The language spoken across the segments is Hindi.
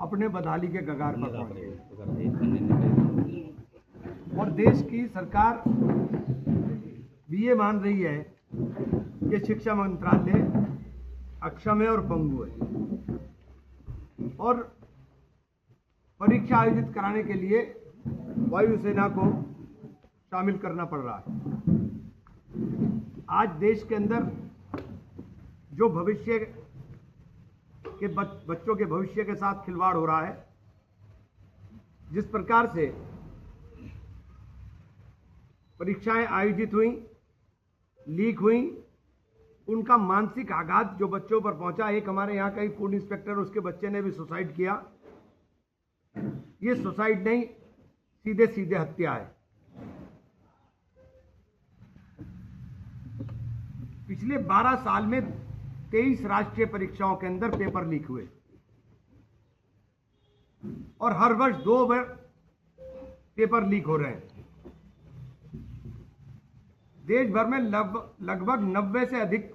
अपने बदहाली के कगार पर पहुंच गए और देश की सरकार भी ये मान रही है कि शिक्षा मंत्रालय अक्षम है और पंगु है और परीक्षा आयोजित कराने के लिए वायुसेना को शामिल करना पड़ रहा है। आज देश के अंदर जो भविष्य के बच्चों के भविष्य के साथ खिलवाड़ हो रहा है, जिस प्रकार से परीक्षाएं आयोजित हुई, लीक हुई, उनका मानसिक आघात जो बच्चों पर पहुंचा। एक हमारे यहाँ का ही फूड इंस्पेक्टर, उसके बच्चे ने भी सुसाइड किया। ये सुसाइड नहीं, सीधे सीधे हत्या है। पिछले 12 साल में 23 राष्ट्रीय परीक्षाओं के अंदर पेपर लीक हुए और हर वर्ष 2 बार पेपर लीक हो रहे हैं। देश भर में लगभग 90 से अधिक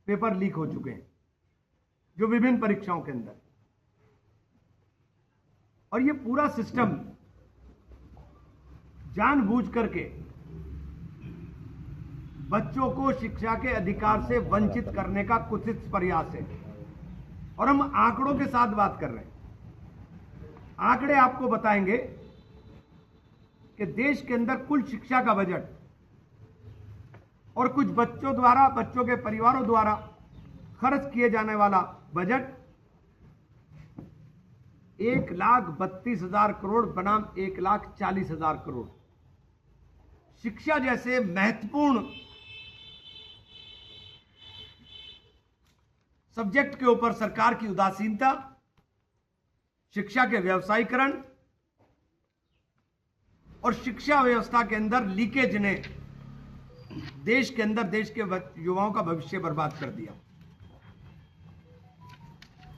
पेपर लीक हो चुके हैं जो विभिन्न परीक्षाओं के अंदर, और ये पूरा सिस्टम जानबूझ करके बच्चों को शिक्षा के अधिकार से वंचित करने का कुत्सित प्रयास है। और हम आंकड़ों के साथ बात कर रहे हैं। आंकड़े आपको बताएंगे कि देश के अंदर कुल शिक्षा का बजट और कुछ बच्चों के परिवारों द्वारा खर्च किए जाने वाला बजट 1,32,000 करोड़ बनाम 1,40,000 करोड़। शिक्षा जैसे महत्वपूर्ण सब्जेक्ट के ऊपर सरकार की उदासीनता, शिक्षा के व्यवसायीकरण और शिक्षा व्यवस्था के अंदर लीकेज ने देश के अंदर देश के युवाओं का भविष्य बर्बाद कर दिया।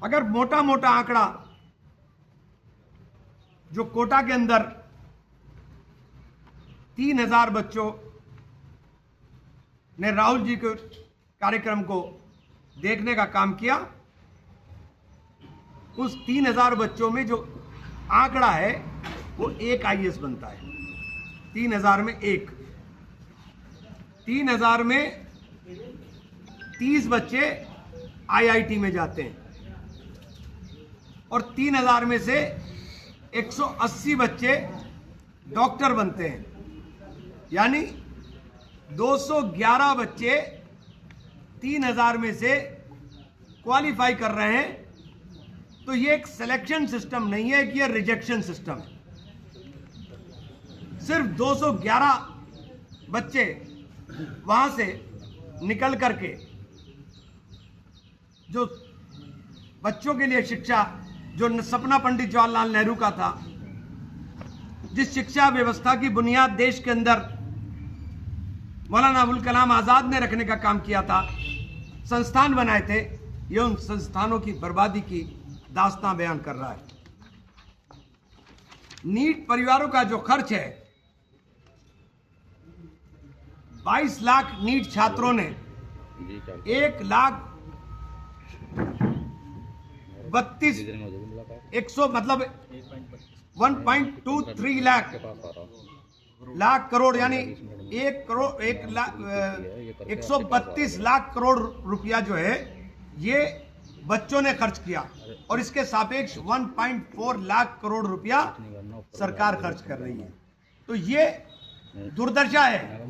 अगर मोटा मोटा आंकड़ा जो कोटा के अंदर 3,000 बच्चों ने राहुल जी के कार्यक्रम को देखने का काम किया, उस 3,000 बच्चों में जो आंकड़ा है वो एक आईएएस बनता है। 3,000 में एक, 3,000 में 30 बच्चे आईआईटी में जाते हैं और 3,000 में से 180 बच्चे डॉक्टर बनते हैं। यानी 211 बच्चे 3,000 में से क्वालिफाई कर रहे हैं। तो ये एक सिलेक्शन सिस्टम नहीं है कि ये रिजेक्शन सिस्टम है। सिर्फ 211 बच्चे वहां से निकल करके जो बच्चों के लिए शिक्षा, जो सपना पंडित जवाहरलाल नेहरू का था, जिस शिक्षा व्यवस्था की बुनियाद देश के अंदर मौलाना अबुल कलाम आजाद ने रखने का काम किया था, संस्थान बनाए थे, ये उन संस्थानों की बर्बादी की दास्तां बयान कर रहा है। नीट परिवारों का जो खर्च है, 22 लाख नीट छात्रों ने 1,32,123 लाख करोड़ यानी 132 लाख करोड़ रुपया जो है ये बच्चों ने खर्च किया और इसके सापेक्ष 1.4 लाख करोड़ रुपया सरकार खर्च कर रही है। तो ये दुर्दशा है,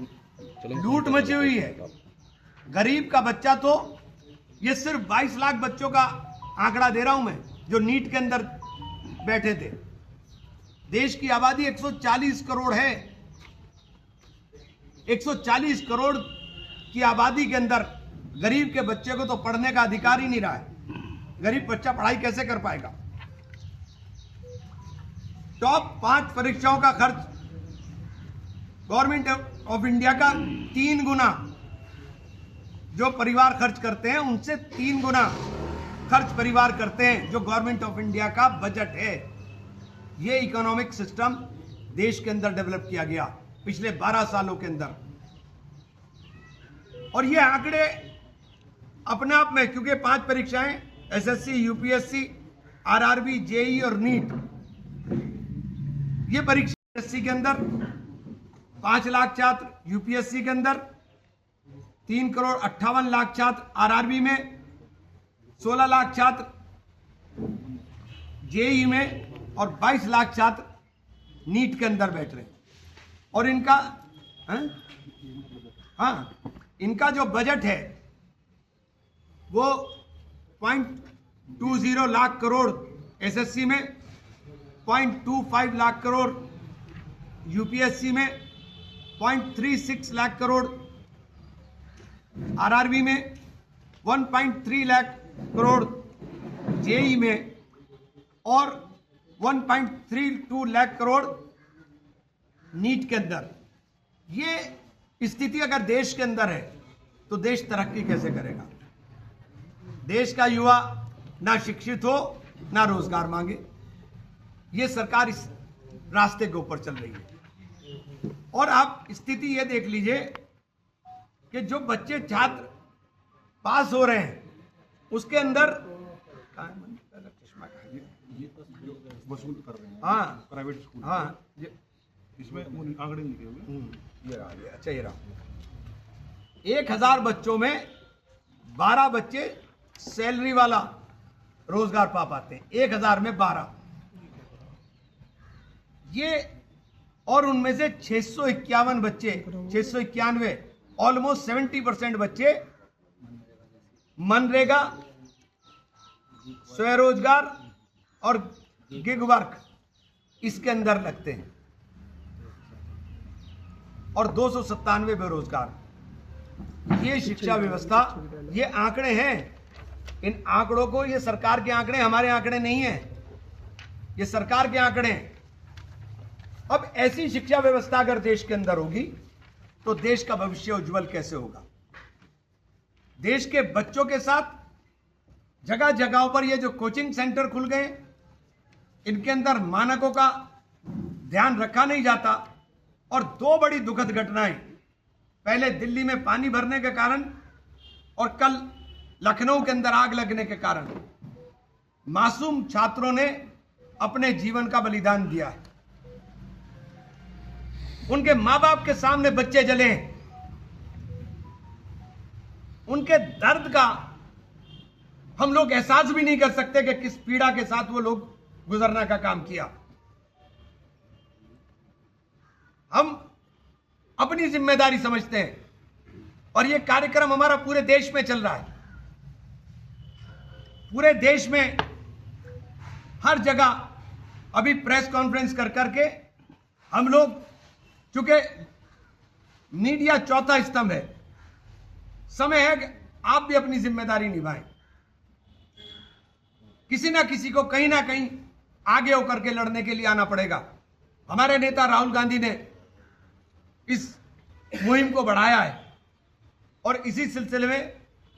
लूट मची हुई है। गरीब का बच्चा, तो ये सिर्फ 22 लाख बच्चों का आंकड़ा दे रहा हूं मैं जो नीट के अंदर बैठे थे। देश की आबादी 140 करोड़ है। 140 करोड़ की आबादी के अंदर गरीब के बच्चे को तो पढ़ने का अधिकार ही नहीं रहा है। गरीब बच्चा पढ़ाई कैसे कर पाएगा? टॉप 5 परीक्षाओं का खर्च गवर्नमेंट ऑफ इंडिया का 3 गुना जो परिवार खर्च करते हैं, उनसे 3 गुना खर्च परिवार करते हैं जो गवर्नमेंट ऑफ इंडिया का बजट है। ये इकोनॉमिक सिस्टम देश के अंदर डेवलप किया गया पिछले 12 सालों के अंदर। और ये आंकड़े अपने आप में, क्योंकि 5 परीक्षाएं एसएससी, यूपीएससी, आरआरबी, जेई और नीट, ये परीक्षा एसएससी के अंदर 5 लाख छात्र, यूपीएससी के अंदर 3,58,00,000 छात्र, आरआरबी में 16 लाख छात्र, जेई में और 22 लाख छात्र नीट के अंदर बैठ रहे हैं। और इनका इनका जो बजट है वो 0.20 लाख करोड़ एसएससी में, 0.25 लाख करोड़ यूपीएससी में, 0.36 लाख करोड़ आरआरबी में, 1.3 लाख करोड़ जेई में और 1.32 लाख करोड़ नीट के अंदर। ये स्थिति अगर देश के अंदर है तो देश तरक्की कैसे करेगा? देश का युवा ना शिक्षित हो ना रोजगार मांगे। ये सरकार इस रास्ते के ऊपर चल रही है। और आप स्थिति ये देख लीजिए कि जो बच्चे छात्र पास हो रहे हैं उसके अंदर वसूल कर रहे हैं। हाँ, प्राइवेट स्कूल। हाँ, इसमें आंकड़े लिखे हुए। ये रहा, अच्छा ये रहा। 1000 बच्चों में 12 बच्चे सैलरी वाला रोजगार पा पाते हैं, 1000 में 12। ये और उनमें से 651 बच्चे, 691, ऑलमोस्ट 70% बच्चे मनरेगा, स्वरोजगार और गिग वर्क इसके अंदर लगते हैं और 297 बेरोजगार। ये शिक्षा व्यवस्था, ये आंकड़े हैं। इन आंकड़ों को, ये सरकार के आंकड़े, हमारे आंकड़े नहीं हैं, ये सरकार के आंकड़े हैं। अब ऐसी शिक्षा व्यवस्था अगर देश के अंदर होगी तो देश का भविष्य उज्जवल कैसे होगा? देश के बच्चों के साथ जगह जगहों पर ये जो कोचिंग सेंटर खुल गए, इनके अंदर मानकों का ध्यान रखा नहीं जाता। और 2 बड़ी दुखद घटनाएं, पहले दिल्ली में पानी भरने के कारण और कल लखनऊ के अंदर आग लगने के कारण मासूम छात्रों ने अपने जीवन का बलिदान दिया है। उनके मां बाप के सामने बच्चे जले, उनके दर्द का हम लोग एहसास भी नहीं कर सकते कि किस पीड़ा के साथ वो लोग गुजरने का काम किया। हम अपनी जिम्मेदारी समझते हैं और ये कार्यक्रम हमारा पूरे देश में चल रहा है। पूरे देश में हर जगह अभी प्रेस कॉन्फ्रेंस कर करके हम लोग, चूंकि मीडिया चौथा स्तंभ है, समय है कि आप भी अपनी जिम्मेदारी निभाएं। किसी ना किसी को कहीं ना कहीं आगे होकर के लड़ने के लिए आना पड़ेगा। हमारे नेता राहुल गांधी ने इस मुहिम को बढ़ाया है और इसी सिलसिले में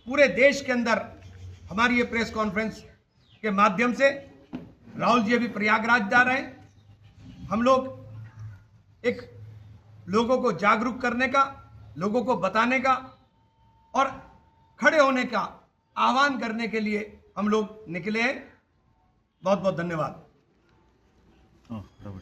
पूरे देश के अंदर हमारी ये प्रेस कॉन्फ्रेंस के माध्यम से राहुल जी अभी प्रयागराज जा रहे हैं। हम लोग एक लोगों को जागरूक करने का, लोगों को बताने का और खड़े होने का आह्वान करने के लिए हम लोग निकले हैं। बहुत बहुत धन्यवाद।